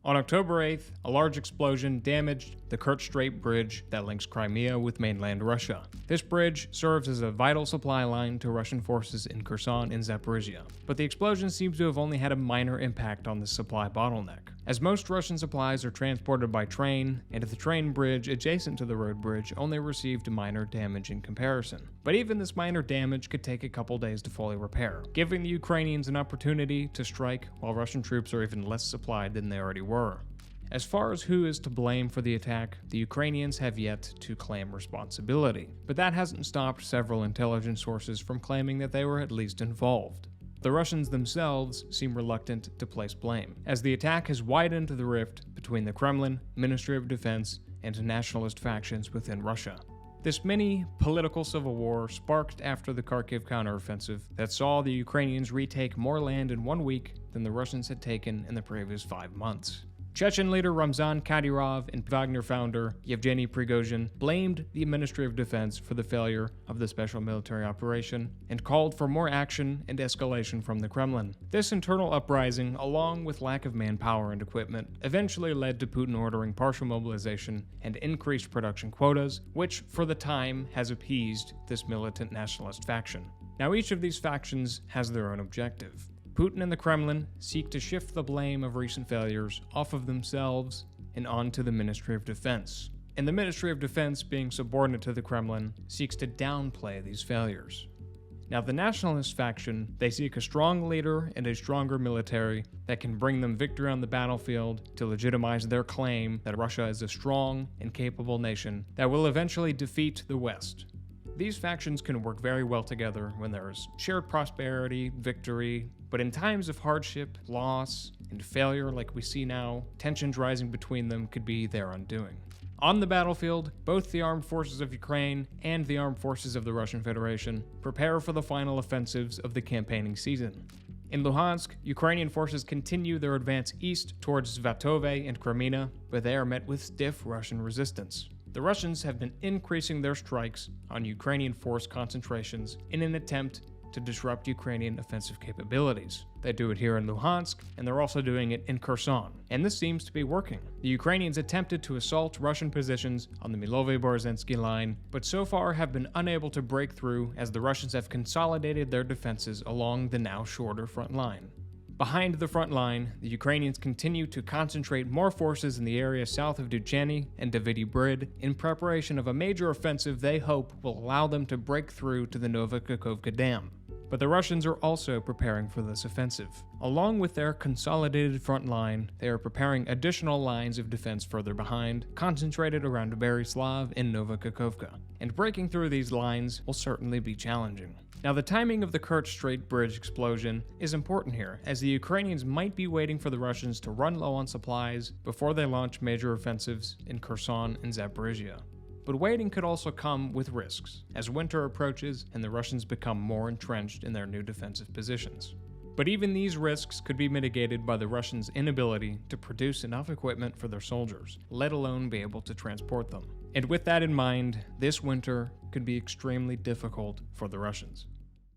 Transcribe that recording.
On October 8th, a large explosion damaged the Kerch Strait bridge that links Crimea with mainland Russia. This bridge serves as a vital supply line to Russian forces in Kherson and Zaporizhian, but the explosion seems to have only had a minor impact on the supply bottleneck, as most Russian supplies are transported by train, and the train bridge adjacent to the road bridge only received minor damage in comparison. But even this minor damage could take a couple days to fully repair, giving the Ukrainians an opportunity to strike while Russian troops are even less supplied than they already were. As far as who is to blame for the attack, the Ukrainians have yet to claim responsibility, but that hasn't stopped several intelligence sources from claiming that they were at least involved. The Russians themselves seem reluctant to place blame, as the attack has widened the rift between the Kremlin, Ministry of Defense, and nationalist factions within Russia. This mini political civil war sparked after the Kharkiv counteroffensive that saw the Ukrainians retake more land in 1 week than the Russians had taken in the previous 5 months. Chechen leader Ramzan Kadyrov and Wagner founder Yevgeny Prigozhin blamed the Ministry of Defense for the failure of the special military operation and called for more action and escalation from the Kremlin. This internal uprising, along with lack of manpower and equipment, eventually led to Putin ordering partial mobilization and increased production quotas, which for the time has appeased this militant nationalist faction. Now each of these factions has their own objective. Putin and the Kremlin seek to shift the blame of recent failures off of themselves and onto the Ministry of Defense. And the Ministry of Defense, being subordinate to the Kremlin, seeks to downplay these failures. Now the nationalist faction, they seek a strong leader and a stronger military that can bring them victory on the battlefield to legitimize their claim that Russia is a strong and capable nation that will eventually defeat the West. These factions can work very well together when there is shared prosperity, victory, but in times of hardship, loss, and failure like we see now, tensions rising between them could be their undoing. On the battlefield, both the armed forces of Ukraine and the armed forces of the Russian Federation prepare for the final offensives of the campaigning season. In Luhansk, Ukrainian forces continue their advance east towards Svatove and Crimea, but they are met with stiff Russian resistance. The Russians have been increasing their strikes on Ukrainian force concentrations in an attempt to disrupt Ukrainian offensive capabilities. They do it here in Luhansk, and they're also doing it in Kherson, and this seems to be working. The Ukrainians attempted to assault Russian positions on the Milovo-Borozhensky line, but so far have been unable to break through as the Russians have consolidated their defenses along the now shorter front line. Behind the front line, the Ukrainians continue to concentrate more forces in the area south of Ducheny and Davidi Brid in preparation of a major offensive they hope will allow them to break through to the Novokakhovka Dam. But the Russians are also preparing for this offensive. Along with their consolidated front line, they are preparing additional lines of defense further behind, concentrated around Berislav and Novokakhovka. And breaking through these lines will certainly be challenging. Now, the timing of the Kerch Strait bridge explosion is important here, as the Ukrainians might be waiting for the Russians to run low on supplies before they launch major offensives in Kherson and Zaporizhia. But waiting could also come with risks, as winter approaches and the Russians become more entrenched in their new defensive positions. But even these risks could be mitigated by the Russians' inability to produce enough equipment for their soldiers, let alone be able to transport them. And with that in mind, this winter could be extremely difficult for the Russians.